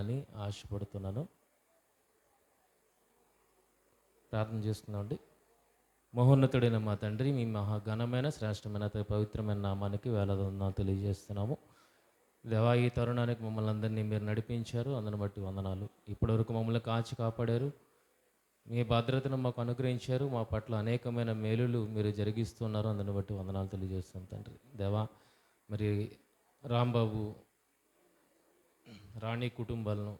ఉండాలని ఆశపడుతున్నాను. ప్రార్థన చేసుకుందామండి. మహోన్నతుడైన మా తండ్రి, మీ మహాఘనమైన శ్రేష్టమైన అతి పవిత్రమైన నామానికి వేలాది తెలియజేస్తున్నాము. దేవా, ఈ తరుణానికి మమ్మల్ని అందరినీ మీరు నడిపించారు, అందరిని బట్టి వందనాలు. ఇప్పటివరకు మమ్మల్ని కాచి కాపాడారు, మీ భద్రతను మాకు అనుగ్రహించారు, మా పట్ల అనేకమైన మేలులు మీరు జరిగిస్తున్నారు, అందరిని బట్టి వందనాలు తెలియజేస్తాం తండ్రి. దేవా, మరి రాంబాబు రాణి కుటుంబాలను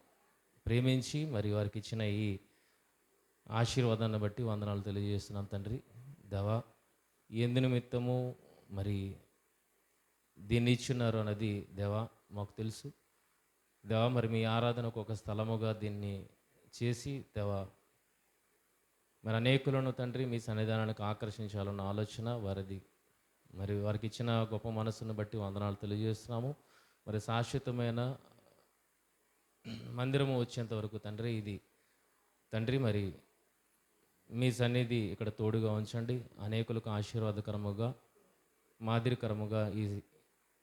ప్రేమించి మరి వారికి ఇచ్చిన ఈ ఆశీర్వాదాన్ని బట్టి వందనాలు తెలియజేస్తున్నాను తండ్రి. దేవా, ఎందు నిమిత్తము మరి దీన్ని ఇచ్చున్నారు అన్నది దేవా మాకు తెలుసు. దేవా, మరి మీ ఆరాధనకు ఒక స్థలముగా దీన్ని చేసి దేవా మరి అనేకులను తండ్రి మీ సన్నిధానానికి ఆకర్షించాలన్న ఆలోచన వారిది. మరి వారికి ఇచ్చిన గొప్ప మనస్సును బట్టి వందనాలు తెలియజేస్తున్నాము. మరి శాశ్వతమైన మందిరము వచ్చేంత వరకు తండ్రి ఇది తండ్రి మరి మీ సన్నిధి ఇక్కడ తోడుగా ఉంచండి. అనేకులకు ఆశీర్వాదకరముగా మాదిరికరముగా ఈ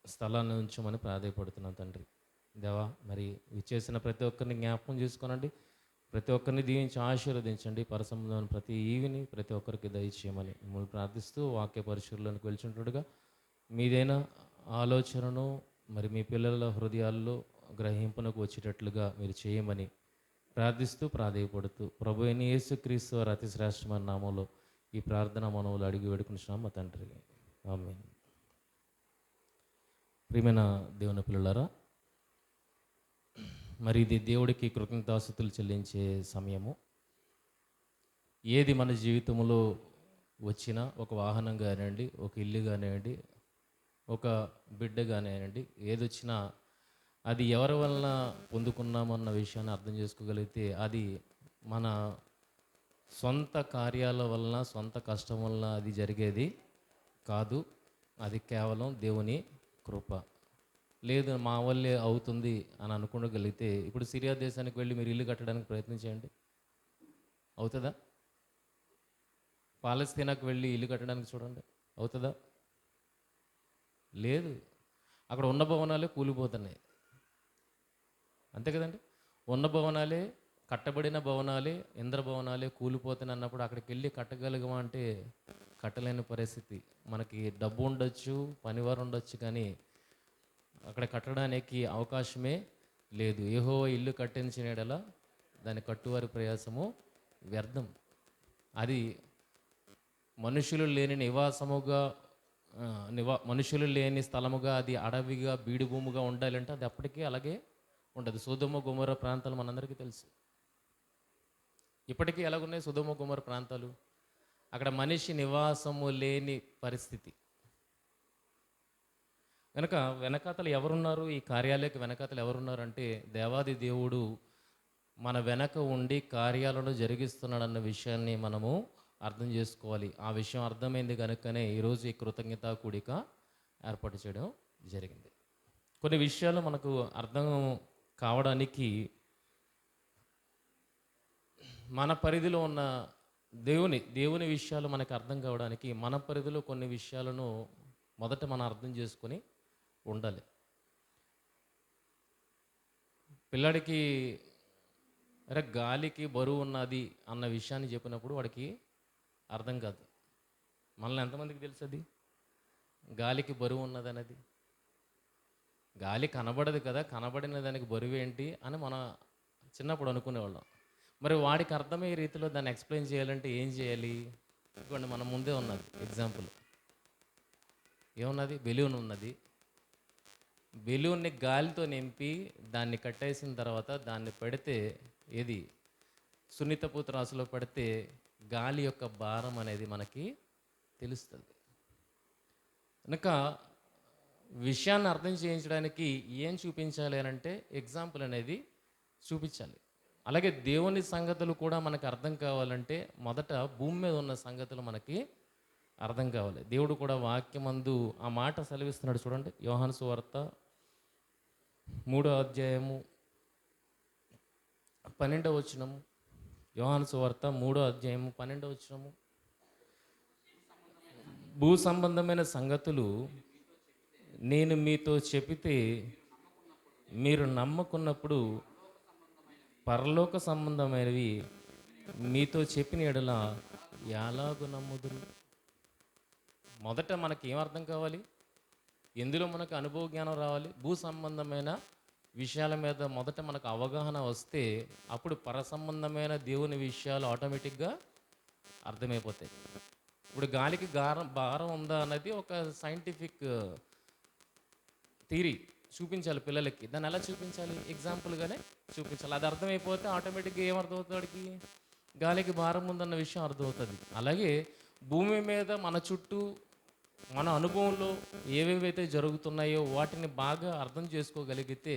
స్థలాన్ని ఉంచమని ప్రాధాయపడుతున్నాను తండ్రి. దేవా, మరి చేసిన ప్రతి ఒక్కరిని జ్ఞాపకం చేసుకోనండి, ప్రతి ఒక్కరిని దీవించి ఆశీర్వదించండి. పరసంలోని ప్రతి ఈవిని ప్రతి ఒక్కరికి దయచేయమని మిమ్మల్ని ప్రార్థిస్తూ వాక్య పరిశుద్ధులను కొలిచుంటుడుగా మీదైన ఆలోచనను మరి మీ పిల్లల హృదయాల్లో గ్రహింపునకు వచ్చేటట్లుగా మీరు చేయమని ప్రార్థిస్తూ ప్రాధేయపడుతూ ప్రభు అయిన యేసుక్రీస్తు వారి అతి శ్రేష్టమైన నామంలో ఈ ప్రార్థన మనవులు అడిగి వేడుకుంటున్నాం మా తండ్రి. ఆమేన్. ప్రియమైన దేవుని పిల్లలారా, మరి ఇది దేవుడికి కృతజ్ఞతాస్తుతులు చెల్లించే సమయము. ఏది మన జీవితంలో వచ్చినా, ఒక వాహనం కానివ్వండి, ఒక ఇల్లు కానివ్వండి, ఒక బిడ్డ కానివ్వండి, ఏదొచ్చినా అది ఎవరి వలన పొందుకున్నామన్న విషయాన్ని అర్థం చేసుకోగలిగితే అది మన సొంత కార్యాల వలన, సొంత కష్టం వలన అది జరిగేది కాదు. అది కేవలం దేవుని కృప. లేదు మా వల్లే అవుతుంది అని అనుకోగలిగితే, ఇప్పుడు సిరియా దేశానికి వెళ్ళి మీరు ఇల్లు కట్టడానికి ప్రయత్నం చేయండి, అవుతుందా? పాలస్తీనాకు వెళ్ళి ఇల్లు కట్టడానికి చూడండి, అవుతుందా? లేదు. అక్కడ ఉన్న భవనాలే కూలిపోతున్నాయి, అంతే కదండి. ఉన్న భవనాలే, కట్టబడిన భవనాలే, ఇంద్ర భవనాలే కూలిపోతున్నాయి అన్నప్పుడు అక్కడికి వెళ్ళి కట్టగలిగమా అంటే కట్టలేని పరిస్థితి. మనకి డబ్బు ఉండొచ్చు, పనివారు ఉండొచ్చు, కానీ అక్కడ కట్టడానికి అవకాశమే లేదు. యెహోవా ఇల్లు కట్టించిన యెడల దాని కట్టువారి ప్రయాసము వ్యర్థం. అది మనుషులు లేని నివాసముగా మనుషులు లేని స్థలముగా, అది అడవిగా బీడు భూమిగా ఉండాలంటే అది అప్పటికీ అలాగే ఉండదు. సొదొమ గొమొర్రా ప్రాంతాలు మనందరికీ తెలుసు. ఇప్పటికీ ఎలాగున్నాయి సొదొమ గొమొర్రా ప్రాంతాలు? అక్కడ మనిషి నివాసము లేని పరిస్థితి. కనుక వెనకాతలు ఎవరున్నారు? ఈ కార్యాలయకు వెనకాతలు ఎవరున్నారు అంటే దేవాది దేవుడు మన వెనక ఉండి కార్యాలను జరిగిస్తున్నాడన్న విషయాన్ని మనము అర్థం చేసుకోవాలి. ఆ విషయం అర్థమైంది కనుకనే ఈరోజు ఈ కృతజ్ఞతా కూడిక ఏర్పాటు చేయడం జరిగింది. కొన్ని విషయాలు మనకు అర్థం కావడానికి, మన పరిధిలో ఉన్న దేవుని విషయాలు మనకు అర్థం కావడానికి మన పరిధిలో కొన్ని విషయాలను మొదట మనం అర్థం చేసుకొని ఉండాలి. పిల్లాడికి అరే గాలికి బరువు ఉన్నది అన్న విషయాన్ని చెప్పినప్పుడు వాడికి అర్థం కాదు. మనల్ని ఎంతమందికి తెలుసు అది గాలికి బరువు ఉన్నది అనేది? గాలి కనబడదు కదా, కనబడిన దానికి బరువు ఏంటి అని మనం చిన్నప్పుడు అనుకునేవాళ్ళం. మరి వాడికి అర్థమయ్యే రీతిలో దాన్ని ఎక్స్ప్లెయిన్ చేయాలంటే ఏం చేయాలి? ఇదిగోండి మన ముందే ఉన్నది ఎగ్జాంపుల్. ఏమున్నది? బెలూన్ ఉన్నది. బెలూన్ని గాలితో నింపి దాన్ని కట్టేసిన తర్వాత దాన్ని పెడితే, ఏది సున్నితపు త్రాసులో పెడితే గాలి యొక్క భారం అనేది మనకి తెలుస్తుంది. కనుక విషయాన్ని అర్థం చేయించడానికి ఏం చూపించాలి అని అంటే ఎగ్జాంపుల్ అనేది చూపించాలి. అలాగే దేవుని సంగతులు కూడా మనకు అర్థం కావాలంటే మొదట భూమి మీద ఉన్న సంగతులు మనకి అర్థం కావాలి. దేవుడు కూడా వాక్యమందు ఆ మాట సెలవిస్తున్నాడు చూడండి. యోహాను సువార్త 3వ అధ్యాయము 12వ వచనము. యోహాను సువార్త 3వ అధ్యాయము 12వ వచనము. భూ సంబంధమైన సంగతులు నేను మీతో చెబితే మీరు నమ్మకున్నప్పుడు పరలోక సంబంధమైనవి మీతో చెప్పిన ఎడల ఎలాగు నమ్ముదురు? మొదట మనకి ఏం అర్థం కావాలి? ఎందులో మనకు అనుభవ జ్ఞానం రావాలి? భూ సంబంధమైన విషయాల మీద మొదట మనకు అవగాహన వస్తే అప్పుడు పర సంబంధమైన దేవుని విషయాలు ఆటోమేటిక్గా అర్థమైపోతాయి. ఇప్పుడు గాలికి భారం ఉందా అన్నది ఒక సైంటిఫిక్ థియరీ. చూపించాలి పిల్లలకి. దాన్ని ఎలా చూపించాలి? ఎగ్జాంపుల్గానే చూపించాలి. అది అర్థమైపోతే ఆటోమేటిక్గా ఏం అర్థమవుతుంది వాడికి? గాలికి భారం ఉందన్న విషయం అర్థమవుతుంది. అలాగే భూమి మీద మన చుట్టూ మన అనుభవంలో ఏవేవైతే జరుగుతున్నాయో వాటిని బాగా అర్థం చేసుకోగలిగితే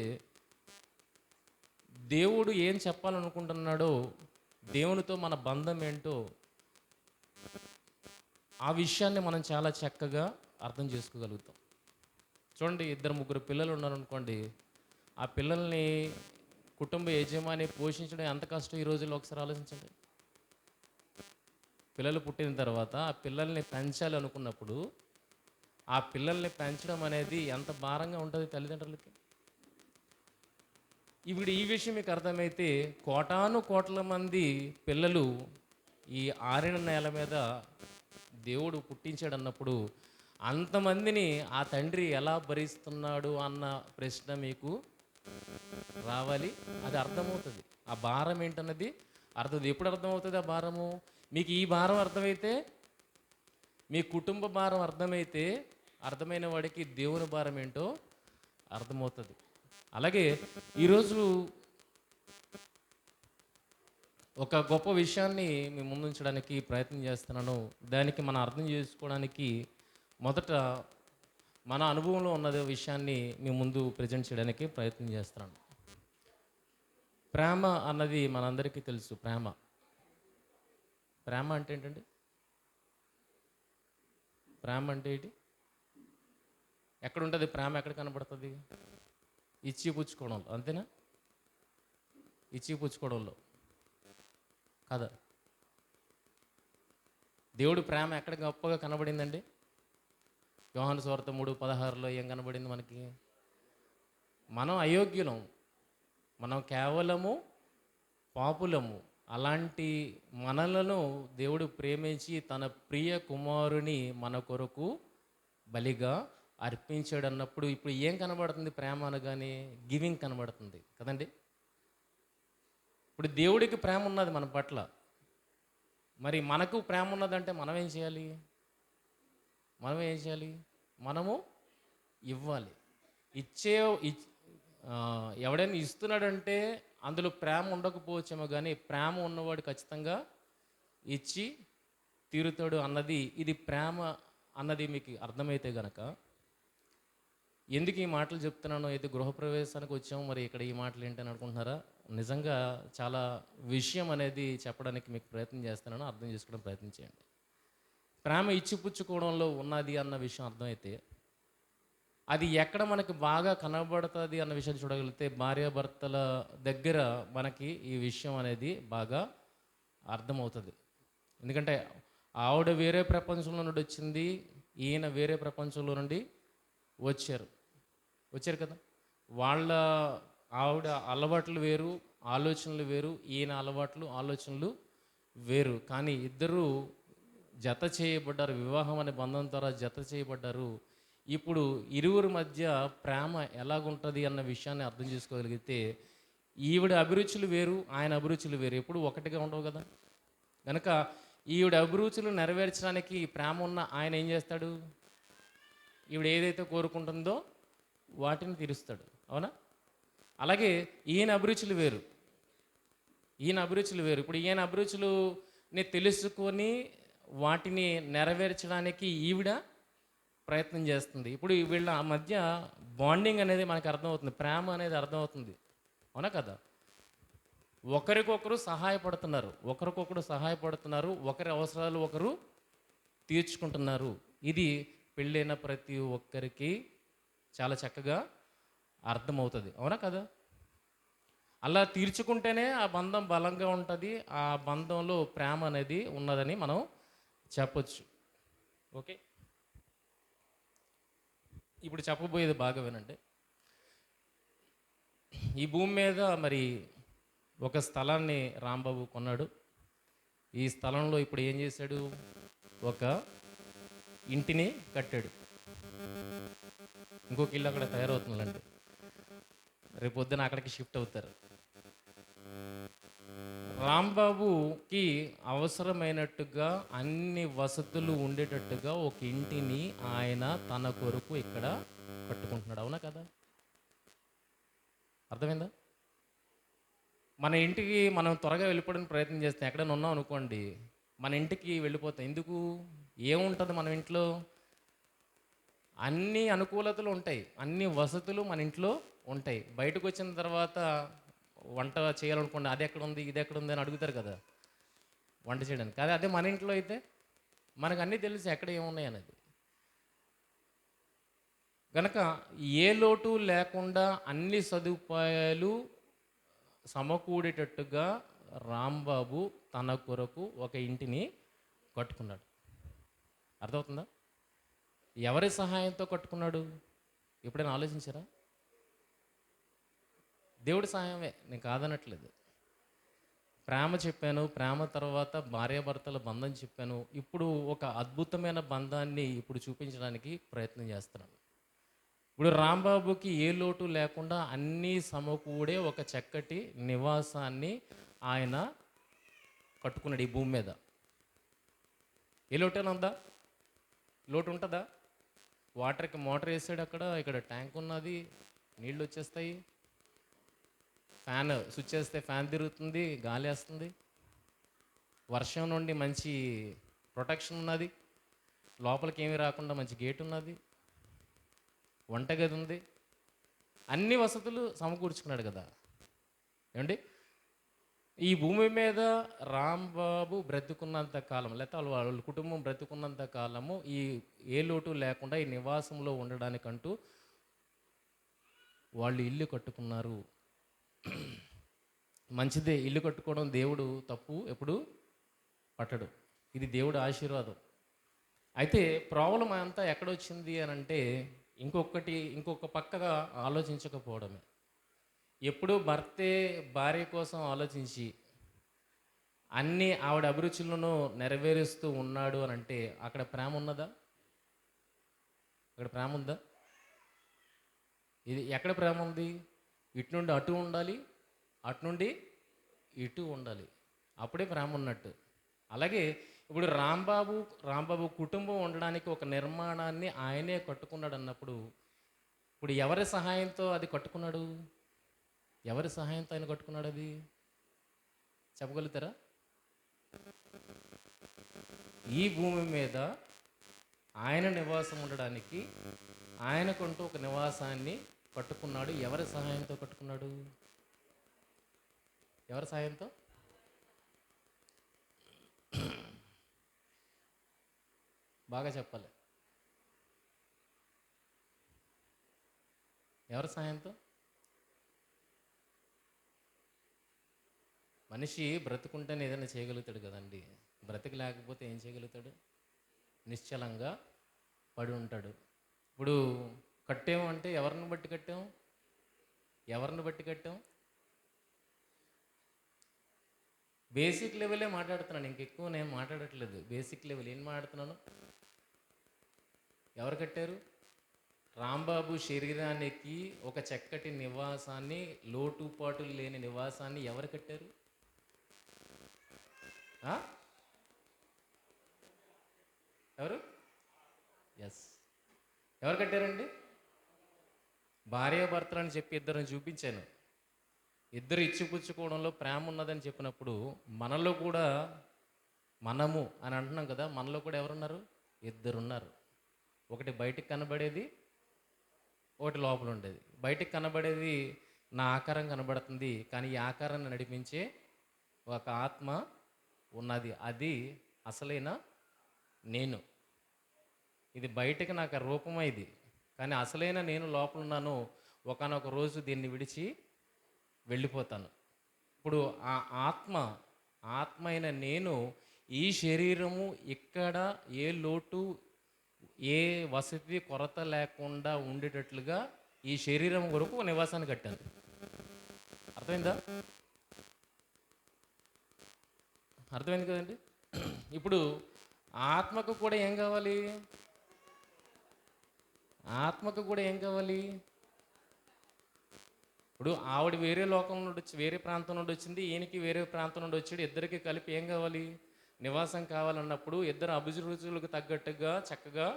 దేవుడు ఏం చెప్పాలనుకుంటున్నాడో, దేవునితో మన బంధం ఏంటో ఆ విషయాన్ని మనం చాలా చక్కగా అర్థం చేసుకోగలుగుతాం. చూడండి, 2-3 పిల్లలు ఉన్నారనుకోండి, ఆ పిల్లల్ని కుటుంబ యజమాని పోషించడం ఎంత కష్టం ఈ రోజుల్లో ఒకసారి ఆలోచించండి. పిల్లలు పుట్టిన తర్వాత ఆ పిల్లల్ని పెంచాలి అనుకున్నప్పుడు ఆ పిల్లల్ని పెంచడం అనేది ఎంత భారంగా ఉంటుంది తల్లిదండ్రులకి. ఇప్పుడు ఈ విషయం మీకు అర్థమైతే కోటాను కోట్ల మంది పిల్లలు ఈ ఆరిన నేల మీద దేవుడు పుట్టించాడు అన్నప్పుడు అంతమందిని ఆ తండ్రి ఎలా భరిస్తున్నాడు అన్న ప్రశ్న మీకు రావాలి. అది అర్థమవుతుంది. ఆ భారం ఏంటన్నది అర్థం. ఎప్పుడు అర్థమవుతుంది ఆ భారము? మీకు ఈ భారం అర్థమైతే, మీ కుటుంబ భారం అర్థమైతే, అర్థమైన వాడికి దేవుని భారం ఏంటో అర్థమవుతుంది. అలాగే ఈరోజు ఒక గొప్ప విషయాన్ని మీ ముందు ఉంచడానికి ప్రయత్నం చేస్తున్నాను. దానికి మనం అర్థం చేసుకోవడానికి మొదట మన అనుభవంలో ఉన్న విషయాన్ని మీ ముందు ప్రజెంట్ చేయడానికి ప్రయత్నం చేస్తున్నాను. ప్రేమ అన్నది మనందరికీ తెలుసు. ప్రేమ అంటే ఏంటండి? ప్రేమ అంటే ఏంటి? ఎక్కడ ఉంటుంది ప్రేమ? ఎక్కడ కనబడుతుంది? ఇచ్చి పుచ్చుకోవడంలో, అంతేనా? ఇచ్చి పుచ్చుకోవడంలో కదా. దేవుడు ప్రేమ ఎక్కడ గొప్పగా కనబడిందండి? యోహాను సువార్త 3:16లో ఏం కనబడింది మనకి? మనం అయోగ్యులం, మనం కేవలము పాపులము. అలాంటి మనలను దేవుడు ప్రేమించి తన ప్రియ కుమారుని మన కొరకు బలిగా అర్పించాడు అన్నప్పుడు ఇప్పుడు ఏం కనబడుతుంది? ప్రేమ అనగానే గివింగ్ కనబడుతుంది కదండి. ఇప్పుడు దేవుడికి ప్రేమ ఉన్నది మన పట్ల, మరి మనకు ప్రేమ ఉన్నదంటే మనం ఏం చేయాలి? మనము ఇవ్వాలి. ఎవడైనా ఇస్తున్నాడంటే అందులో ప్రేమ ఉండకపోవచ్చేమో, కానీ ప్రేమ ఉన్నవాడు ఖచ్చితంగా ఇచ్చి తీరుతాడు అన్నది, ఇది ప్రేమ అన్నది మీకు అర్థమైతే గనక, ఎందుకు ఈ మాటలు చెప్తున్నానో, అయితే గృహప్రవేశానికి వచ్చాము, మరి ఇక్కడ ఈ మాటలు ఏంటని అనుకుంటున్నారా? నిజంగా చాలా విషయం అనేది చెప్పడానికి మీకు ప్రయత్నం చేస్తున్నాను. అర్థం చేసుకోవడం ప్రయత్నం చేయండి. ప్రేమ ఇచ్చిపుచ్చుకోవడంలో ఉన్నది అన్న విషయం అర్థమైతే, అది ఎక్కడ మనకి బాగా కనబడుతుంది అన్న విషయం చూడగలిగితే భార్యాభర్తల దగ్గర మనకి ఈ విషయం అనేది బాగా అర్థమవుతుంది. ఎందుకంటే ఆవిడ వేరే ప్రపంచంలో నుండి వచ్చింది, ఈయన వేరే ప్రపంచంలో నుండి వచ్చారు కదా. వాళ్ళ ఆవిడ అలవాట్లు వేరు, ఆలోచనలు వేరు, ఈయన అలవాట్లు ఆలోచనలు వేరు. కానీ ఇద్దరూ జత చేయబడ్డారు. వివాహం అనే బంధం ద్వారా జత చేయబడ్డారు. ఇప్పుడు ఇరువురి మధ్య ప్రేమ ఎలాగుంటుంది అన్న విషయాన్ని అర్థం చేసుకోగలిగితే, ఈవిడ అభిరుచులు వేరు, ఆయన అభిరుచులు వేరు, ఎప్పుడు ఒకటిగా ఉండవు కదా. కనుక ఈవిడ అభిరుచులు నెరవేర్చడానికి ప్రేమ ఉన్న ఆయన ఏం చేస్తాడు? ఈవిడ ఏదైతే కోరుకుంటుందో వాటిని తీరుస్తాడు, అవునా? అలాగే ఈయన అభిరుచులు వేరు. ఇప్పుడు ఈయన అభిరుచులుని తెలుసుకొని వాటిని నెరవేర్చడానికి ఈవిడ ప్రయత్నం చేస్తుంది. ఇప్పుడు వీళ్ళ మధ్య బాండింగ్ అనేది మనకు అర్థమవుతుంది, ప్రేమ అనేది అర్థమవుతుంది, అవునా కదా. ఒకరికొకరు సహాయపడుతున్నారు, ఒకరి అవసరాలు ఒకరు తీర్చుకుంటున్నారు. ఇది పెళ్ళైన ప్రతి ఒక్కరికి చాలా చక్కగా అర్థమవుతుంది, అవునా కదా. అలా తీర్చుకుంటేనే ఆ బంధం బలంగా ఉంటుంది, ఆ బంధంలో ప్రేమ అనేది ఉన్నదని మనం చెప్పొచ్చు. ఓకే, ఇప్పుడు చెప్పబోయేది బాగా వినండి. ఈ భూమి మీద మరి ఒక స్థలాన్ని రాంబాబు కొన్నాడు. ఈ స్థలంలో ఇప్పుడు ఏం చేశాడు? ఒక ఇంటిని కట్టాడు. ఇంకొక ఇల్లు అక్కడ తయారవుతుందండి. రేపు పొద్దున అక్కడికి షిఫ్ట్ అవుతారు. రాంబాబుకి అవసరమైనట్టుగా అన్ని వసతులు ఉండేటట్టుగా ఒక ఇంటిని ఆయన తన కొరకు ఇక్కడ కట్టుకుంటున్నాడు. అవునా కదా? అర్థమైందా? మన ఇంటికి మనం త్వరగా వెళ్ళిపోవడానికి ప్రయత్నం చేస్తాం. ఎక్కడైనా ఉన్నాం అనుకోండి, మన ఇంటికి వెళ్ళిపోతాం. ఎందుకు? ఏముంటుంది మన ఇంట్లో? అన్ని అనుకూలతలు ఉంటాయి, అన్ని వసతులు మన ఇంట్లో ఉంటాయి. బయటకు వచ్చిన తర్వాత వంట చేయాలనుకోండి, అది ఎక్కడ ఉంది, ఇది ఎక్కడ ఉంది అని అడుగుతారు కదా వంట చేయడానికి. అదే మన ఇంట్లో అయితే మనకు అన్నీ తెలుసు ఎక్కడ ఏమున్నాయి అనేది. కనుక ఏ లోటు లేకుండా అన్ని సదుపాయాలు సమకూడేటట్టుగా రాంబాబు తన కొరకు ఒక ఇంటిని కట్టుకున్నాడు. అర్థమవుతుందా? ఎవరి సహాయంతో కట్టుకున్నాడు? ఎప్పుడైనా ఆలోచించారా? దేవుడి సహాయమే, నేను కాదనట్లేదు. ప్రేమ చెప్పాను, ప్రేమ తర్వాత భార్యాభర్తల బంధం చెప్పాను. ఇప్పుడు ఒక అద్భుతమైన బంధాన్ని ఇప్పుడు చూపించడానికి ప్రయత్నం చేస్తున్నాను. ఇప్పుడు రాంబాబుకి ఏ లోటు లేకుండా అన్నీ సమకూడే ఒక చక్కటి నివాసాన్ని ఆయన కట్టుకున్నాడు ఈ భూమి మీద. ఏ లోటైనా ఉందా? లోటు ఉంటుందా? వాటర్కి మోటార్ వేసాడు, ఇక్కడ ట్యాంక్ ఉన్నది, నీళ్ళు వచ్చేస్తాయి. ఫ్యాన్ స్విచ్ చేస్తే ఫ్యాన్ తిరుగుతుంది, గాలి వేస్తుంది. వర్షం నుండి మంచి ప్రొటెక్షన్ ఉన్నది. లోపలికి ఏమీ రాకుండా మంచి గేట్ ఉన్నది. వంటగది ఉంది. అన్ని వసతులు సమకూర్చుకున్నాడు కదా. ఏమండి? ఈ భూమి మీద రాంబాబు బ్రతుకున్నంత కాలం, లేకపోతే వాళ్ళ కుటుంబం బ్రతుకున్నంత కాలము ఈ ఏ లోటు లేకుండా ఈ నివాసంలో ఉండడానికంటూ వాళ్ళు ఇల్లు కట్టుకున్నారు. మంచిదే, ఇల్లు కట్టుకోవడం దేవుడు తప్పు ఎప్పుడు పట్టడు. ఇది దేవుడు ఆశీర్వాదం. అయితే ప్రాబ్లం అంతా ఎక్కడొచ్చింది అని అంటే ఇంకొక పక్కగా ఆలోచించకపోవడమే. ఎప్పుడూ భర్తే భార్య కోసం ఆలోచించి అన్నీ ఆవిడ అభిరుచులను నెరవేరుస్తూ ఉన్నాడు అని అంటే అక్కడ ప్రేమ ఉన్నదా? అక్కడ ప్రేమ ఉందా? ఇది ఎక్కడ ప్రేమ ఉంది? ఇటు నుండి అటు ఉండాలి, అటు నుండి ఇటు ఉండాలి, అప్పుడే ప్రేమ ఉన్నట్టు. అలాగే ఇప్పుడు రాంబాబు కుటుంబం ఉండడానికి ఒక నిర్మాణాన్ని ఆయనే కట్టుకున్నాడు అన్నప్పుడు, ఇప్పుడు ఎవరి సహాయంతో అది కట్టుకున్నాడు? ఎవరి సహాయంతో ఆయన కట్టుకున్నాడు? అది చెప్పగలుగుతారా? ఈ భూమి మీద ఆయన నివాసం ఉండడానికి ఆయనకంటూ ఒక నివాసాన్ని కట్టుకున్నాడు. ఎవరి సహాయంతో కట్టుకున్నాడు? ఎవరి సహాయంతో? బాగా చెప్పాలి. ఎవరి సహాయంతో? మనిషి బ్రతుకుంటేనే ఏదైనా చేయగలుగుతాడు కదండి. బ్రతికి లేకపోతే ఏం చేయగలుగుతాడు? నిశ్చలంగా పడి ఉంటాడు. ఇప్పుడు కట్టాము అంటే ఎవరిని బట్టి కట్టాం? ఎవరిని బట్టి కట్టాం? బేసిక్ లెవెలే మాట్లాడుతున్నాను, ఇంకెక్కువ నేను మాట్లాడట్లేదు. బేసిక్ లెవెల్ ఏం మాట్లాడుతున్నాను? ఎవరు కట్టారు? రాంబాబు శరీరానికి ఒక చక్కటి నివాసాన్ని, లోటుపాటులు లేని నివాసాన్ని ఎవరు కట్టారు? ఎవరు? ఎస్, ఎవరు కట్టారండి? భార్యాభర్తలు అని చెప్పి ఇద్దరిని చూపించాను. ఇద్దరు ఇచ్చిపుచ్చుకోవడంలో ప్రేమ ఉన్నదని చెప్పినప్పుడు మనలో కూడా, మనము అని అంటున్నాం కదా, మనలో కూడా ఎవరున్నారు? ఇద్దరున్నారు. ఒకటి బయటికి కనబడేది, ఒకటి లోపల ఉండేది. బయటికి కనబడేది నా ఆకారం కనబడుతుంది, కానీ ఈ ఆకారాన్ని నడిపించే ఒక ఆత్మ ఉన్నది. అది అసలైన నేను. ఇది బయటకు నాకు రూపమైంది, కానీ అసలైన నేను లోపల ఉన్నాను. ఒకానొక రోజు దీన్ని విడిచి వెళ్ళిపోతాను. ఇప్పుడు ఆ ఆత్మ అయిన నేను ఈ శరీరము ఇక్కడ ఏ లోటు ఏ వసతి కొరత లేకుండా ఉండేటట్లుగా ఈ శరీరం కొరకు నివాసాన్ని కట్టాను. అర్థమైందా? అర్థమైంది కదండి. ఇప్పుడు ఆత్మకు కూడా ఏం కావాలి? ఆత్మకు కూడా ఏం కావాలి? ఇప్పుడు ఆవిడ వేరే లోకం నుండి వచ్చి వేరే ప్రాంతం నుండి వచ్చింది, ఈయనకి వేరే ప్రాంతం నుండి వచ్చాడు. ఇద్దరికి కలిపి ఏం కావాలి? నివాసం కావాలన్నప్పుడు ఇద్దరు అభిరుచులకు తగ్గట్టుగా చక్కగా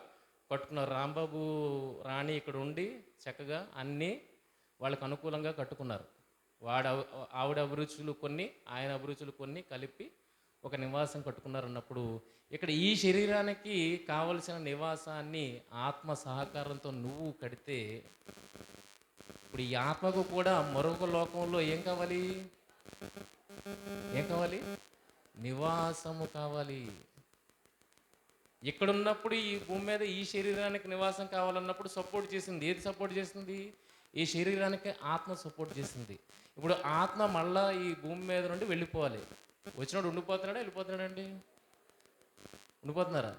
కట్టుకున్నారు. రాంబాబు రాణి ఇక్కడ ఉండి చక్కగా అన్నీ వాళ్ళకు అనుకూలంగా కట్టుకున్నారు. ఆవిడ అభిరుచులు కొన్ని, ఆయన అభిరుచులు కొన్ని కలిపి ఒక నివాసం కట్టుకున్నారు అన్నప్పుడు, ఇక్కడ ఈ శరీరానికి కావలసిన నివాసాన్ని ఆత్మ సహకారంతో నువ్వు కడితే, ఇప్పుడు ఈ ఆత్మకు కూడా మరొక లోకంలో ఏం కావాలి? ఏం కావాలి? నివాసము కావాలి. ఇక్కడున్నప్పుడు ఈ భూమి మీద ఈ శరీరానికి నివాసం కావాలన్నప్పుడు సపోర్ట్ చేసింది. ఏది సపోర్ట్ చేసింది? ఈ శరీరానికి ఆత్మ సపోర్ట్ చేసింది. ఇప్పుడు ఆత్మ మళ్ళా ఈ భూమి మీద నుండి వెళ్ళిపోవాలి. వచ్చినప్పుడు ఉండిపోతున్నాడా, వెళ్ళిపోతున్నాడండి? ఉండిపోతున్నారా?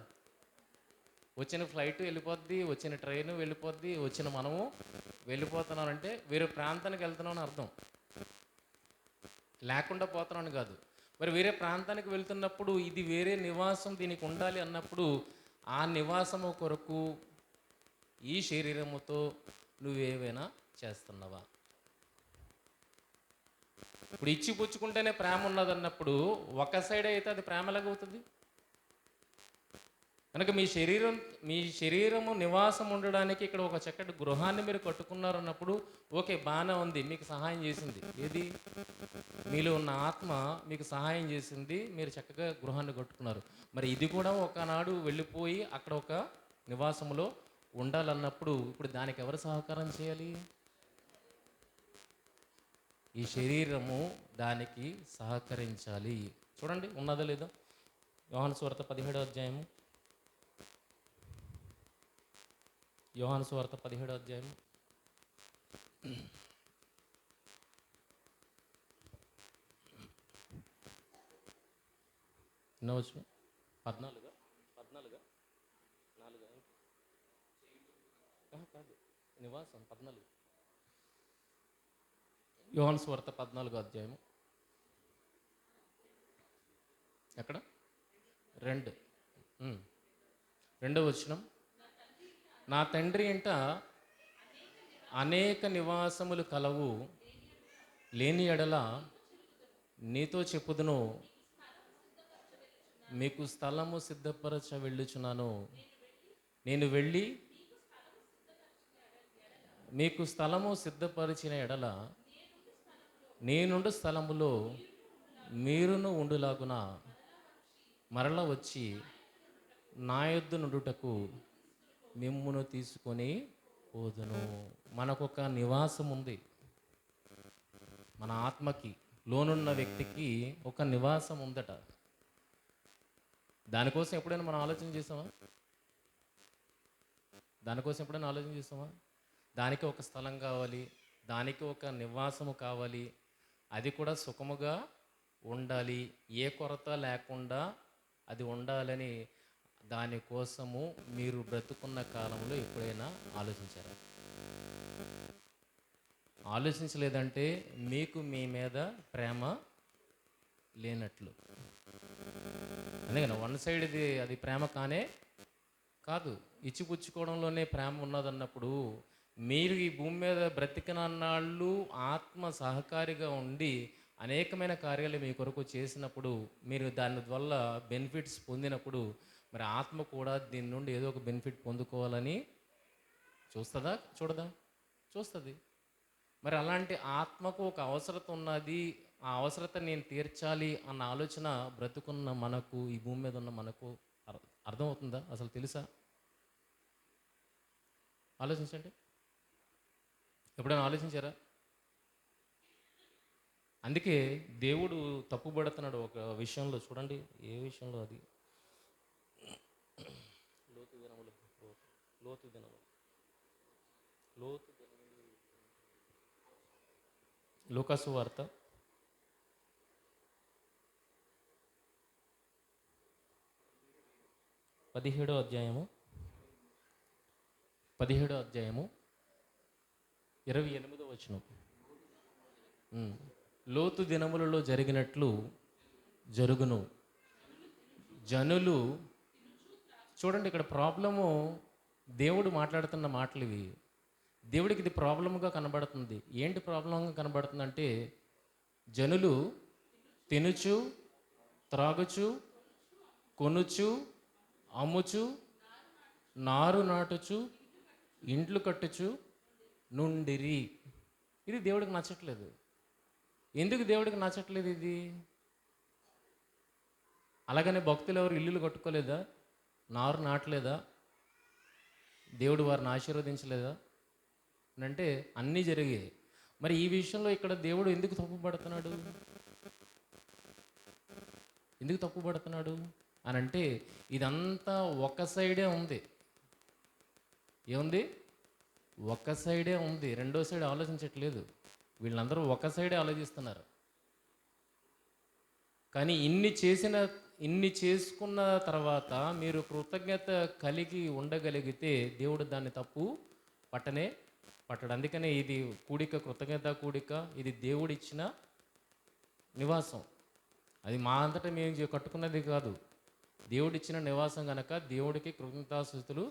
వచ్చిన ఫ్లైట్ వెళ్ళిపోద్ది, వచ్చిన ట్రైన్ వెళ్ళిపోద్ది, వచ్చిన మనము వెళ్ళిపోతున్నామంటే వేరే ప్రాంతానికి వెళ్తున్నామని అర్థం, లేకుండా పోతున్నామని కాదు. మరి వేరే ప్రాంతానికి వెళ్తున్నప్పుడు ఇది వేరే నివాసం దీనికి ఉండాలి అన్నప్పుడు ఆ నివాసము కొరకు ఈ శరీరముతో నువ్వేవైనా చేస్తున్నావా? ఇప్పుడు ఇచ్చి పుచ్చుకుంటేనే ప్రేమ ఉన్నదన్నప్పుడు ఒక సైడ్ అయితే అది ప్రేమ ఎలాగవుతుంది? కనుక మీ శరీరము నివాసం ఉండడానికి ఇక్కడ ఒక చక్కటి గృహాన్ని మీరు కట్టుకున్నారు అన్నప్పుడు ఓకే, బాగానే ఉంది, మీకు సహాయం చేసింది. ఏది? మీలో ఉన్న ఆత్మ మీకు సహాయం చేసింది, మీరు చక్కగా గృహాన్ని కట్టుకున్నారు. మరి ఇది కూడా ఒకనాడు వెళ్ళిపోయి అక్కడ ఒక నివాసంలో ఉండాలన్నప్పుడు ఇప్పుడు దానికి ఎవరు సహకారం చేయాలి? ఈ శరీరము దానికి సహకరించాలి. చూడండి ఉన్నదో లేదో. యోహాను సువార్త 17వ అధ్యాయము. యోహాను సువార్త 17వ అధ్యాయము. ఎన్నవచ్చు? 14 కాదు, నివాసం 14. యోహాను సువార్త 14వ అధ్యాయము. ఎక్కడ? 2వ వచనం. నా తండ్రి ఇంట అనేక నివాసములు కలవు, లేని ఎడల నీతో చెప్పుదును, మీకు స్థలము సిద్ధపరచ వెళ్ళుచున్నాను. నేను వెళ్ళి మీకు స్థలము సిద్ధపరిచిన ఎడల నేనుండు స్థలములో మీరును ఉండులాగున మరల వచ్చి నా యొద్ద నుండుటకు మిమ్మును తీసుకొని పోదును. మనకొక నివాసం ఉంది. మన ఆత్మకి, లోనున్న వ్యక్తికి ఒక నివాసం ఉందట. దానికోసం ఎప్పుడైనా మనం ఆలోచన చేసామా? దానికి ఒక స్థలం కావాలి, దానికి ఒక నివాసము కావాలి, అది కూడా సుఖముగా ఉండాలి, ఏ కొరత లేకుండా అది ఉండాలని దానికోసము మీరు బ్రతుకున్న కాలంలో ఎప్పుడైనా ఆలోచించారా? ఆలోచించలేదంటే మీకు మీ మీద ప్రేమ లేనట్లు. అందుకని వన్ సైడ్ అది ప్రేమ కాదు. ఇచ్చిపుచ్చుకోవడంలోనే ప్రేమ ఉన్నదన్నప్పుడు మీరు ఈ భూమి మీద బ్రతికినన్నాళ్ళు ఆత్మ సహకారిగా ఉండి అనేకమైన కార్యాలు మీ కొరకు చేసినప్పుడు, మీరు దాని వల్ల బెనిఫిట్స్ పొందినప్పుడు, మరి ఆత్మ కూడా దీని నుండి ఏదో ఒక బెనిఫిట్ పొందుకోవాలని చూస్తుందా? చూస్తుంది. మరి అలాంటి ఆత్మకు ఒక అవసరత ఉన్నది, ఆ అవసరత నేను తీర్చాలి అన్న ఆలోచన బ్రతుకున్న మనకు, ఈ భూమి మీద ఉన్న మనకు అర్థమవుతుందా? అసలు తెలుసా? ఆలోచించండి. ఎప్పుడైనా ఆలోచించారా? అందుకే దేవుడు తప్పుపడుతున్నాడు ఒక విషయంలో. చూడండి, ఏ విషయంలో? అది లోతు దినములు లూకాసు వార్త 17వ అధ్యాయము 28వ వచనం. లోతు దినములలో జరిగినట్లు జరుగును. జనులు చూడండి, ఇక్కడ ప్రాబ్లము దేవుడు మాట్లాడుతున్న మాటలు ఇవి. దేవుడికి ఇది ప్రాబ్లమ్గా కనబడుతుంది. ఏంటి ప్రాబ్లంగా కనబడుతుంది అంటే, జనులు తినుచు, త్రాగుచు, కొనుచు, అమ్ముచు, నారు నాటుచు, ఇండ్లు కట్టుచు నుండిరి. ఇది దేవుడికి నచ్చట్లేదు. ఎందుకు దేవుడికి నచ్చట్లేదు ఇది? అలాగనే భక్తులు ఎవరు ఇల్లులు కట్టుకోలేదా? నారు నాటలేదా? దేవుడు వారిని ఆశీర్వదించలేదా? అంటే అన్నీ జరిగాయి. మరి ఈ విషయంలో ఇక్కడ దేవుడు ఎందుకు తప్పుపడుతున్నాడు? ఎందుకు తప్పుపడుతున్నాడు అని అంటే, ఇదంతా ఒక సైడే ఉంది. ఏముంది? ఒక సైడే ఉంది. రెండో సైడ్ ఆలోచించట్లేదు. వీళ్ళందరూ ఒక సైడే ఆలోచిస్తున్నారు. కానీ ఇన్ని చేసుకున్న తర్వాత మీరు కృతజ్ఞత కలిగి ఉండగలిగితే దేవుడు దాన్ని తప్పు పట్టడు. అందుకనే ఇది కూడిక, కృతజ్ఞత కూడిక. ఇది దేవుడిచ్చిన నివాసం. అది మా అంతటా మేము కట్టుకున్నది కాదు, దేవుడిచ్చిన నివాసం కనుక దేవుడికి కృతజ్ఞతాస్తుతులు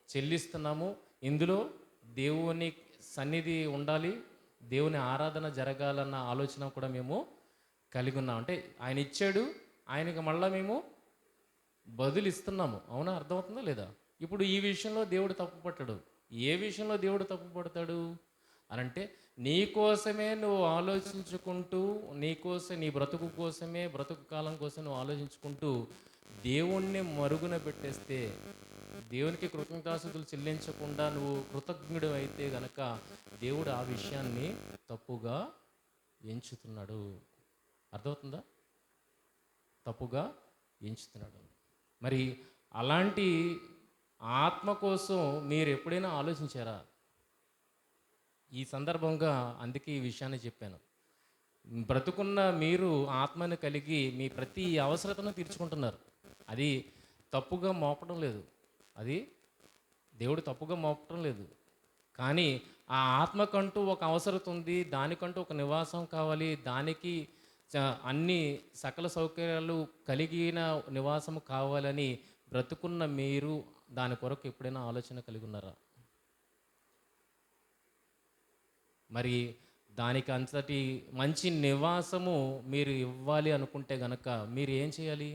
చెల్లిస్తున్నాము. ఇందులో దేవుని సన్నిధి ఉండాలి, దేవుని ఆరాధన జరగాలన్న ఆలోచన కూడా మేము కలిగి ఉన్నాం. అంటే ఆయన ఇచ్చాడు, ఆయనకి మళ్ళీ మేము బదులు ఇస్తున్నాము. అవునా? అర్థమవుతుందా లేదా? ఇప్పుడు ఈ విషయంలో దేవుడు తప్పు పట్టడు. ఏ విషయంలో దేవుడు తప్పు పడతాడు అని అంటే, నీకోసమే నువ్వు ఆలోచించుకుంటూ, నీ బ్రతుకు కోసమే, బ్రతుకు కాలం కోసం నువ్వు ఆలోచించుకుంటూ దేవుణ్ణి మరుగున పెట్టేస్తే, దేవునికి కృతజ్ఞతాస్తుతులు చెల్లించకుండా నువ్వు కృతజ్ఞుడు అయితే గనక దేవుడు ఆ విషయాన్ని తప్పుగా ఎంచుతున్నాడు. అర్థమవుతుందా? తప్పుగా ఎంచుతున్నాడు. మరి అలాంటి ఆత్మ కోసం మీరు ఎప్పుడైనా ఆలోచించారా? ఈ సందర్భంగా అందుకే ఈ విషయాన్ని చెప్పాను. బ్రతుకున్న మీరు ఆత్మను కలిగి మీ ప్రతి అవసరతను తీర్చుకుంటున్నారు. అది తప్పుగా మోపడం లేదు, అది దేవుడు తప్పుగా మోపడం లేదు. కానీ ఆ ఆత్మకంటూ ఒక అవసరత ఉంది, దానికంటూ ఒక నివాసం కావాలి, దానికి అన్ని సకల సౌకర్యాలు కలిగిన నివాసము కావాలని బ్రతుకున్న మీరు దాని కొరకు ఎప్పుడైనా ఆలోచన కలిగి ఉన్నారా? మరి దానికి అంతటి మంచి నివాసము మీరు ఇవ్వాలి అనుకుంటే గనక మీరు ఏం చేయాలి?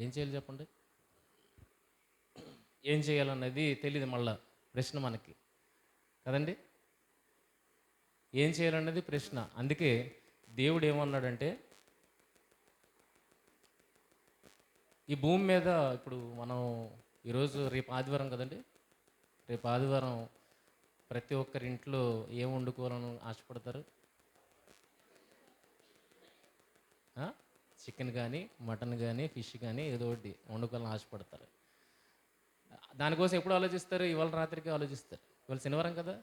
ఏం చేయాలి చెప్పండి? ఏం చేయాలన్నది తెలియదు. మళ్ళా ప్రశ్న మనకి కదండి, ఏం చేయాలన్నది ప్రశ్న. అందుకే దేవుడు ఏమన్నాడంటే, ఈ భూమి మీద ఇప్పుడు మనం ఈరోజు రేపు ఆదివారం కదండి, రేపు ఆదివారం ప్రతి ఒక్కరి ఇంట్లో ఏం వండుకోవాలని ఆశపడతారు? చికెన్ కానీ, మటన్ కానీ, ఫిష్ కానీ ఏదో ఒకటి వండుకోవాలని ఆశపడతారు. దానికోసం ఎప్పుడు ఆలోచిస్తారు? ఇవాళ రాత్రికి ఆలోచిస్తారు. ఇవాళ శనివారం కదా,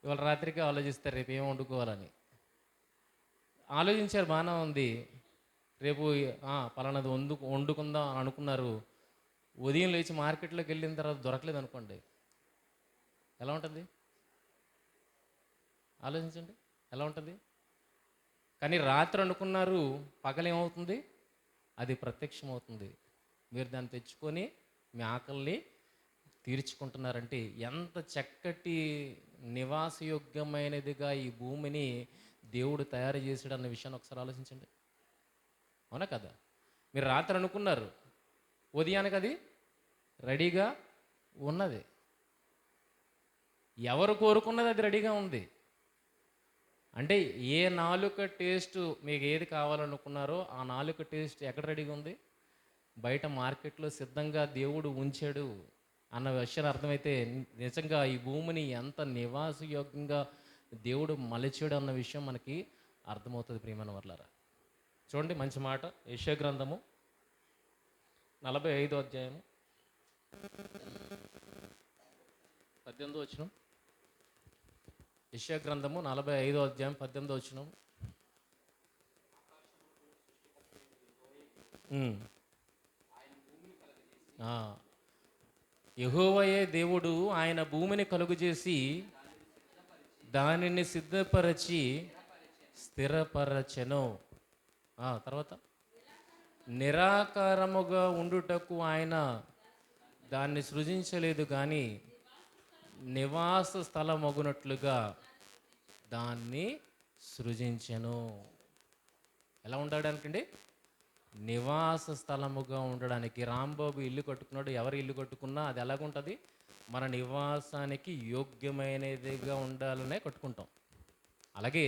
ఇవాళ రాత్రికి ఆలోచిస్తారు రేపు ఏం వండుకోవాలని. ఆలోచించారు, బాగానే ఉంది. రేపు పలానాది వండుకుందాం అని అనుకున్నారు. ఉదయం లేచి మార్కెట్లోకి వెళ్ళిన తర్వాత దొరకలేదు అనుకోండి, ఎలా ఉంటుంది? ఆలోచించండి, ఎలా ఉంటుంది? కానీ రాత్రి అనుకున్నారు, పగలేమవుతుంది? అది ప్రత్యక్షమవుతుంది. మీరు దాన్ని తెచ్చుకొని మీ ఆకలిని తీర్చుకుంటున్నారంటే ఎంత చక్కటి నివాసయోగ్యమైనదిగా ఈ భూమిని దేవుడు తయారు చేసాడు అన్న విషయాన్ని ఒకసారి ఆలోచించండి. అవునా కదా? మీరు రాత్రి అనుకున్నారు, ఉదయానికి అది రెడీగా ఉన్నది. ఎవరు కోరుకున్నది అది రెడీగా ఉంది. అంటే ఏ నాలుక టేస్ట్ మీకు ఏది కావాలనుకున్నారో ఆ నాలుక టేస్ట్ ఎక్కడ రెడీగా ఉంది? బయట మార్కెట్లో సిద్ధంగా దేవుడు ఉంచాడు అన్న విషయాన్ని అర్థమైతే నిజంగా ఈ భూమిని ఎంత నివాసయోగ్యంగా దేవుడు మలిచాడు అన్న విషయం మనకి అర్థమవుతుంది. ప్రియమైన వర్లారా, చూడండి మంచి మాట. యెషయా గ్రంథము 45వ అధ్యాయము 18వ వచనం. యెషయా గ్రంథము 45వ అధ్యాయం 18వ వచనం. యెహోవాయే దేవుడు, ఆయన భూమిని కలుగు చేసి దానిని సిద్ధపరచి స్థిరపరచెను. తర్వాత నిరాకారముగా ఉండుటకు ఆయన దాన్ని సృజించలేదు కానీ నివాస స్థలమగునట్లుగా దాన్ని సృజించెను. ఎలా ఉండడానికండి? నివాస స్థలముగా ఉండడానికి. రాంబాబు ఇల్లు కట్టుకున్నాడు. ఎవరు ఇల్లు కట్టుకున్నా అది ఎలాగుంటుంది? మన నివాసానికి యోగ్యమైనదిగా ఉండాలనే కట్టుకుంటాం. అలాగే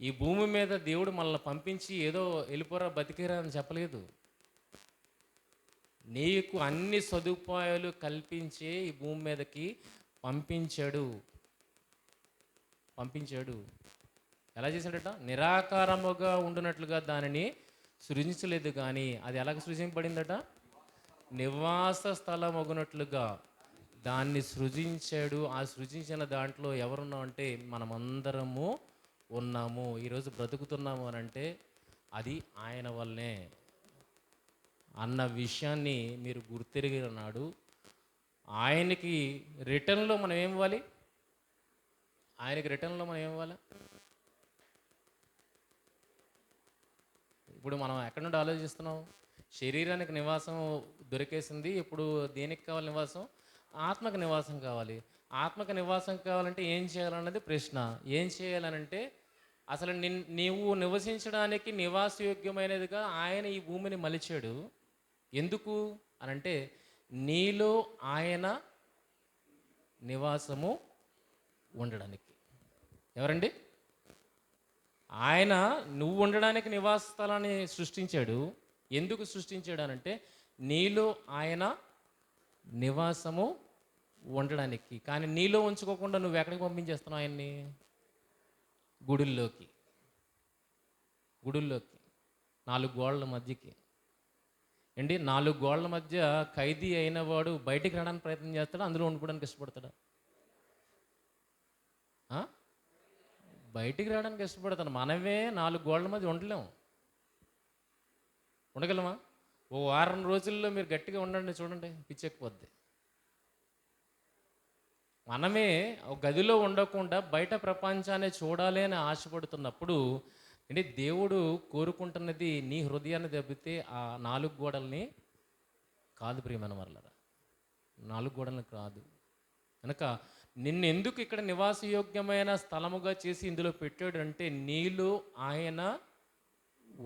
ఈ భూమి మీద దేవుడు మనల్ని పంపించి ఏదో వెళ్ళిపోరా బతికేరా అని చెప్పలేదు. నీకు అన్ని సదుపాయాలు కల్పించే ఈ భూమి మీదకి పంపించాడు. ఎలా చేశాడట? నిరాకారముగా ఉండునట్లుగా దానిని సృజించలేదు కానీ అది ఎలాగ సృజింపబడిందట? నివాస స్థలం అగునట్లుగా దాన్ని సృజించాడు. ఆ సృజించిన దాంట్లో ఎవరున్నాం అంటే మనమందరము ఉన్నాము. ఈరోజు బ్రతుకుతున్నాము అని అంటే అది ఆయన వల్లనే అన్న విషయాన్ని మీరు గుర్తెరిగిన నాడు ఆయనకి రిటర్న్లో మనం ఏమివ్వాలి? ఇప్పుడు మనం ఎక్కడి నుండి ఆలోచిస్తున్నాం? శరీరానికి నివాసం దొరికేసింది. ఇప్పుడు దేనికి కావాలి నివాసం? ఆత్మకు నివాసం కావాలి. ఆత్మకు నివాసం కావాలంటే ఏం చేయాలన్నది ప్రశ్న. ఏం చేయాలనంటే అసలు నీవు నివసించడానికి నివాసయోగ్యమైనదిగా ఆయన ఈ భూమిని మలిచాడు. ఎందుకు అనంటే నీలో ఆయన నివాసము ఉండడానికి. ఎవరండి? ఆయన నువ్వు ఉండడానికి నివాస స్థలాన్ని సృష్టించాడు. ఎందుకు సృష్టించాడు అనంటే నీలో ఆయన నివాసము ఉండడానికి. కానీ నీలో ఉంచుకోకుండా నువ్వు ఎక్కడికి పంపించేస్తున్నావు ఆయన్ని? గుడుల్లోకి 4 గోడల మధ్యకి. 4 గోడల మధ్య ఖైదీ అయిన వాడు బయటికి రావడానికి ప్రయత్నం చేస్తాడా? అందులో ఉండిపోవడానికి ఇష్టపడతాడా? బయటికి రావడానికి ఇష్టపడతాను. మనమే 4 గోడల మధ్య ఉండగలమా? ఓ వారం రోజుల్లో మీరు గట్టిగా ఉండండి, చూడండి పిచ్చెక్కిపోద్ది. మనమే ఒక గదిలో ఉండకుండా బయట ప్రపంచాన్ని చూడాలి అని ఆశపడుతున్నప్పుడు దేవుడు కోరుకుంటున్నది నీ హృదయాన్ని దెబ్బతే ఆ 4 గోడల్ని కాదు. ప్రియమైన వాళ్ళరా, 4 గోడల్ని కాదు. కనుక నిన్ను ఎందుకు ఇక్కడ నివాసయోగ్యమైన స్థలముగా చేసి ఇందులో పెట్టాడు అంటే నీలో ఆయన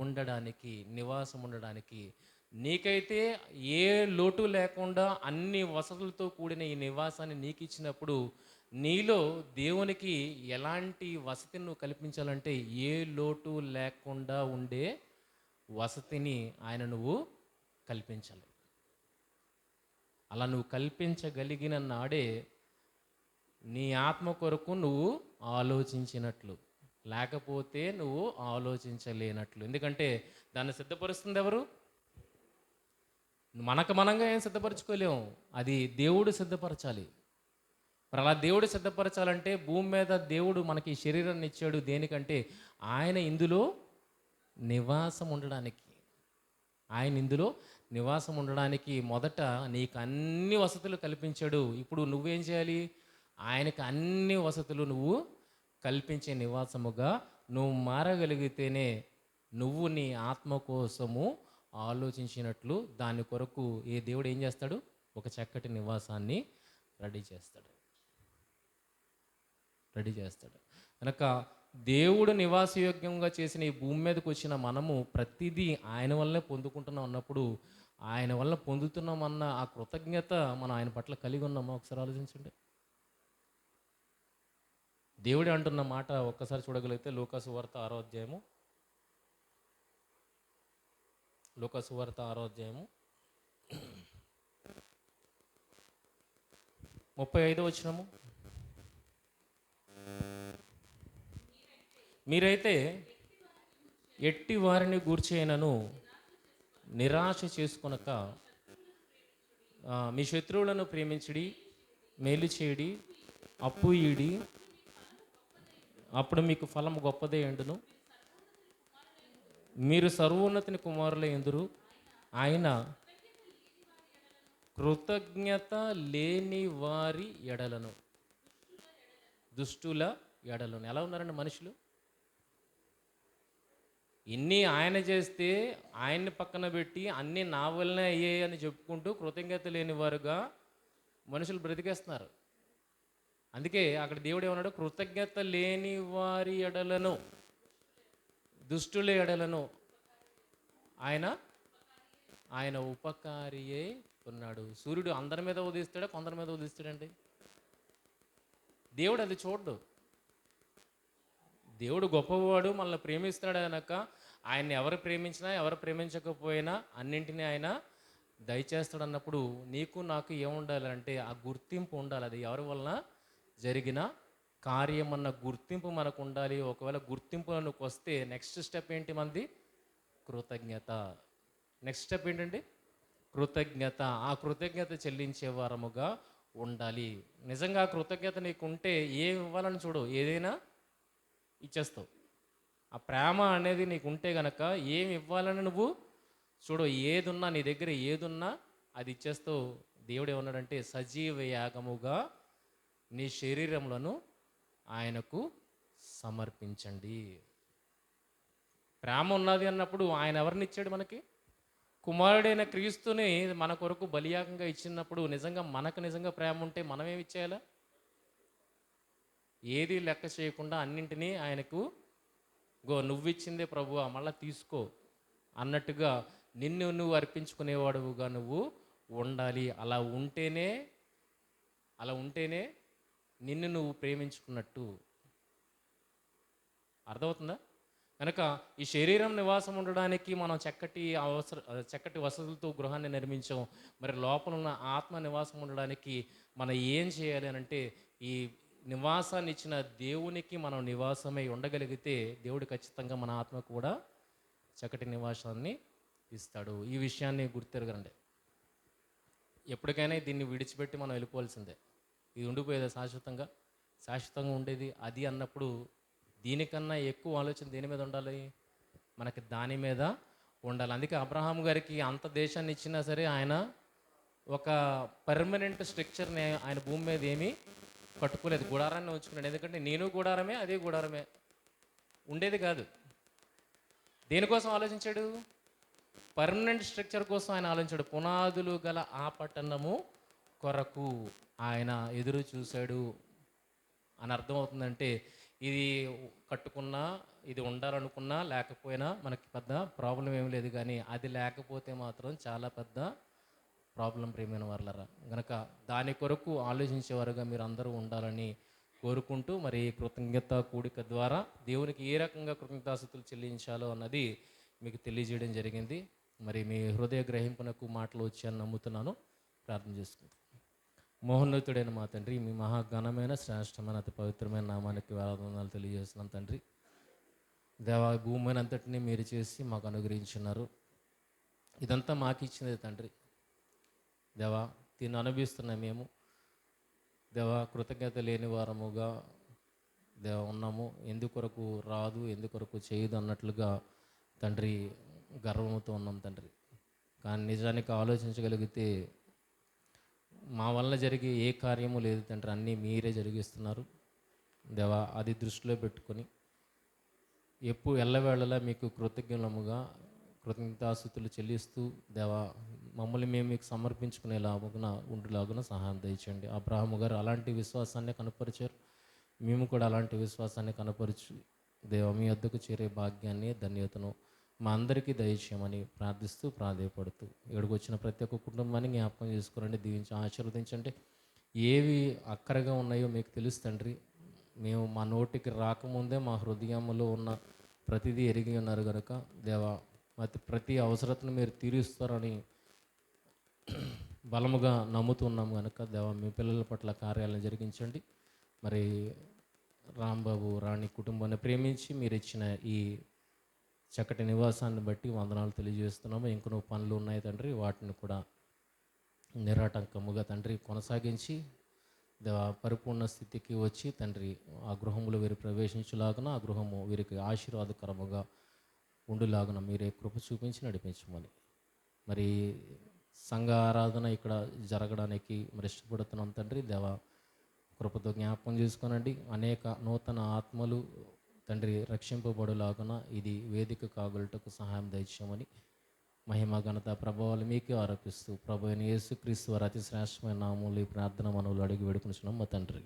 ఉండడానికి, నివాసం ఉండడానికి. నీకైతే ఏ లోటు లేకుండా అన్ని వసతులతో కూడిన ఈ నివాసాన్ని నీకు ఇచ్చినప్పుడు నీలో దేవునికి ఎలాంటి వసతిని నువ్వు కల్పించాలంటే ఏ లోటు లేకుండా ఉండే వసతిని ఆయన నువ్వు కల్పించాలి. అలా నువ్వు కల్పించగలిగిన నాడే నీ ఆత్మ కొరకు నువ్వు ఆలోచించినట్లు, లేకపోతే నువ్వు ఆలోచించలేనట్లు. ఎందుకంటే దాన్ని సిద్ధపరుస్తుంది ఎవరు? మనంగా ఏం సిద్ధపరచుకోలేము, అది దేవుడు సిద్ధపరచాలి. మరి అలా దేవుడు సిద్ధపరచాలంటే భూమి మీద దేవుడు మనకి శరీరాన్ని ఇచ్చాడు. దేనికంటే ఆయన ఇందులో నివాసం ఉండడానికి. మొదట నీకు అన్ని వసతులు కల్పించాడు. ఇప్పుడు నువ్వేం చేయాలి? ఆయనకు అన్ని వసతులు నువ్వు కల్పించే నివాసముగా నువ్వు మారగలిగితేనే నువ్వు నీ ఆత్మ కోసము ఆలోచించినట్లు దాని కొరకు ఏ దేవుడు ఏం చేస్తాడు? ఒక చక్కటి నివాసాన్ని రెడీ చేస్తాడు. కనుక దేవుడు నివాసయోగ్యంగా చేసిన ఈ భూమి మీదకి వచ్చిన మనము ప్రతిదీ ఆయన వల్లనే పొందుకుంటున్నాం అన్నప్పుడు, ఆయన వల్ల పొందుతున్నామన్న ఆ కృతజ్ఞత మనం ఆయన పట్ల కలిగి ఉన్నామో ఒకసారి ఆలోచించండి. దేవుడే అంటున్న మాట ఒక్కసారి చూడగలిగితే లూకాసు వార్త 6వ అధ్యాయము 35వ వచనము. మీరైతే ఎట్టి వారిని గూర్చేనను నిరాశ చేసుకొనక మీ శత్రువులను ప్రేమించుడి, మేలు చేయుడి, అప్పు ఇడి, అప్పుడు మీకు ఫలం గొప్పదే ఎండును. మీరు సర్వోన్నతిని కుమారులే ఎందురు. ఆయన కృతజ్ఞత లేని వారి ఎడలను, దుష్టుల ఎడలను. ఎలా ఉన్నారండి మనుషులు? ఇన్ని ఆయన చేస్తే ఆయన్ని పక్కన పెట్టి అన్నీ నా వల్లనే అయ్యాయి అని చెప్పుకుంటూ కృతజ్ఞత లేని వారుగా మనుషులు బ్రతికేస్తున్నారు. అందుకే అక్కడ దేవుడు ఏమన్నాడు, కృతజ్ఞత లేని వారి ఎడలను, దుష్టుల ఎడలను ఆయన ఆయన ఉపకారియే ఉన్నాడు. సూర్యుడు అందరి మీద ఉదయిస్తాడా, కొందరి మీద ఉదయిస్తాడండి? దేవుడు అది చూడ్డు. దేవుడు గొప్పవాడు, మనల్ని ప్రేమిస్తాడు కనుక ఆయన్ని ఎవరు ప్రేమించినా ఎవరు ప్రేమించకపోయినా అన్నింటినీ ఆయన దయచేస్తాడు. అన్నప్పుడు నీకు నాకు ఏముండాలంటే ఆ గుర్తింపు ఉండాలి. అది ఎవరి వలన జరిగిన కార్యం అన్న గుర్తింపు మనకు ఉండాలి. ఒకవేళ గుర్తింపులకు వస్తే నెక్స్ట్ స్టెప్ ఏంటి మనది? కృతజ్ఞత. నెక్స్ట్ స్టెప్ ఏంటండి? కృతజ్ఞత. ఆ కృతజ్ఞత చెల్లించే వారముగా ఉండాలి. నిజంగా కృతజ్ఞత నీకు ఉంటే ఏమి ఇవ్వాలని చూడు, ఏదైనా ఇచ్చేస్తావు. ఆ ప్రేమ అనేది నీకు ఉంటే గనక ఏమి ఇవ్వాలని నువ్వు చూడు, ఏదున్నా నీ దగ్గర ఏదున్నా అది ఇచ్చేస్తావు. దేవుడు ఏమన్నాడంటే సజీవ యాగముగా నీ శరీరములను ఆయనకు సమర్పించండి. ప్రేమ ఉన్నది అన్నప్పుడు ఆయన ఎవరిని ఇచ్చాడు మనకి? కుమారుడైన క్రీస్తుని మన కొరకు బలియాగంగా ఇచ్చినప్పుడు నిజంగా మనకు నిజంగా ప్రేమ ఉంటే మనం ఏమి ఇచ్చేయాలా? ఏది లెక్క చేయకుండా అన్నింటినీ ఆయనకు నువ్వు ఇచ్చిందే ప్రభువా మళ్ళీ తీసుకో అన్నట్టుగా నిన్ను నువ్వు అర్పించుకునేవాడుగా నువ్వు ఉండాలి. అలా ఉంటేనే నిన్ను నువ్వు ప్రేమించుకున్నట్టు. అర్థమవుతుందా? కనుక ఈ శరీరం నివాసం ఉండడానికి మనం చక్కటి వసతులతో గృహాన్ని నిర్మించాం. మరి లోపల ఉన్న ఆత్మ నివాసం ఉండడానికి మనం ఏం చేయాలి అని అంటే, ఈ నివాసాన్ని ఇచ్చిన దేవునికి మనం నివాసమై ఉండగలిగితే దేవుడు ఖచ్చితంగా మన ఆత్మ కూడా చక్కటి నివాసాన్ని ఇస్తాడు. ఈ విషయాన్ని గుర్తెరగండి. ఎప్పటికైనా దీన్ని విడిచిపెట్టి మనం వెళ్ళిపోవాల్సిందే. ఇది ఉండిపోయేది శాశ్వతంగా ఉండేది అది అన్నప్పుడు దీనికన్నా ఎక్కువ ఆలోచన దేని మీద ఉండాలి? మనకి దాని మీద ఉండాలి. అందుకే అబ్రహాం గారికి అంత దేశాన్ని ఇచ్చినా సరే ఆయన ఒక పర్మనెంట్ స్ట్రక్చర్ని ఆయన భూమి మీద ఏమీ కట్టుకోలేదు, గుడారాన్ని ఉంచుకున్నాడు. ఎందుకంటే నేను గుడారమే, అదే గుడారమే ఉండేది కాదు. దేనికోసం ఆలోచించాడు? పర్మనెంట్ స్ట్రక్చర్ కోసం ఆయన ఆలోచించాడు. పునాదులు గల ఆ పట్టణము కొరకు ఆయన ఎదురు చూశాడు అని అర్థమవుతుందంటే, ఇది కట్టుకున్నా ఇది ఉండాలనుకున్నా లేకపోయినా మనకి పెద్ద ప్రాబ్లం ఏం లేదు, కానీ అది లేకపోతే మాత్రం చాలా పెద్ద ప్రాబ్లం ప్రియమైన వాళ్ళరా. గనక దాని కొరకు ఆలోచించేవారుగా మీరు అందరూ ఉండాలని కోరుకుంటూ, మరి కృతజ్ఞత కూడిక ద్వారా దేవునికి ఏ రకంగా కృతజ్ఞతాస్తుతులు చెల్లించాలో అన్నది మీకు తెలియజేయడం జరిగింది. మరి మీ హృదయ గ్రహింపునకు మాటలు వచ్చాయని నమ్ముతున్నాను. ప్రార్థన చేసుకుంటాం. మహోన్నతుడైన మా తండ్రి, మీ మహాఘనమైన శ్రేష్టమైన అతి పవిత్రమైన నామానికి వందనాలు తెలియజేస్తున్నాం తండ్రి. దేవా, భూమిని అంతటినీ మీరు చేసి మాకు అనుగ్రహించున్నారు. ఇదంతా మాకు ఇచ్చినది తండ్రి. దేవా, దీన్ని అనుభవిస్తున్న మేము దేవా కృతజ్ఞత లేని వారముగా ఉన్నాము. ఎందుకొరకు రాదు, ఎందుకొరకు చేయదు అన్నట్లుగా తండ్రి గర్వంతో ఉన్నాం తండ్రి. కానీ నిజానికి ఆలోచించగలిగితే మా వల్ల జరిగే ఏ కార్యము లేదు తండ్రి, అన్నీ మీరే జరిగిస్తున్నారు దేవా. అది దృష్టిలో పెట్టుకొని ఎల్లవేళలా మీకు కృతజ్ఞతాస్తుతులు చెల్లిస్తూ దేవా మమ్మల్ని మేము మీకు సమర్పించుకునేలాగున ఉండులాగున సహాయం దయచేయండి. అబ్రహాము గారు అలాంటి విశ్వాసాన్ని కనపరిచారు. మేము కూడా అలాంటి విశ్వాసాన్ని కనపరచు దేవా మీ వద్దకు చేరే భాగ్యాన్ని ధన్యతను మా అందరికీ దయచేయమని ప్రార్థిస్తూ ప్రాధేయపడుతూ ఇక్కడికి వచ్చిన ప్రతి ఒక్క కుటుంబాన్ని జ్ఞాపకం చేసుకోండి, దీవించి ఆశీర్వదించండి. ఏవి అక్కరగా ఉన్నాయో మీకు తెలుసు తండ్రి. మేము మా నోటికి రాకముందే మా హృదయంలో ఉన్న ప్రతిదీ ఎరిగి ఉన్నారు కనుక దేవా ప్రతి అవసరతను మీరు తీరుస్తారని బలముగా నమ్ముతున్నాం కనుక దేవా మీ పిల్లల పట్ల కార్యాలను జరిగించండి. మరి రాంబాబు రాణి కుటుంబాన్ని ప్రేమించి మీరు ఇచ్చిన ఈ చక్కటి నివాసాన్ని బట్టి వందనాలు తెలియజేస్తున్నాము. ఇంకొన్ని పనులు ఉన్నాయి తండ్రి, వాటిని కూడా నిరాటంకముగా తండ్రి కొనసాగించి పరిపూర్ణ స్థితికి వచ్చి తండ్రి ఆ గృహంలో వీరు ప్రవేశించులాగున, ఆ గృహము వీరికి ఆశీర్వాదకరముగా ఉండులాగున మీరే కృప చూపించి నడిపించమని, మరి సంఘ ఆరాధన ఇక్కడ జరగడానికి మరి ఇష్టపడుతున్నాం తండ్రి. కృపతో జ్ఞాపకం చేసుకోనండి. అనేక నూతన ఆత్మలు తండ్రి రక్షింపబడులాగున ఇది వేదిక కాగలటకు సహాయం దయచేయమని మహిమ ఘనత ప్రభావాలు మీకే ఆరోపిస్తూ ప్రభు అయిన యేసుక్రీస్తు వారి అతి శ్రేష్టమైన నామములు ఈ ప్రార్థన మనవులు అడిగి వేడుకునిచున్నాం మా తండ్రి.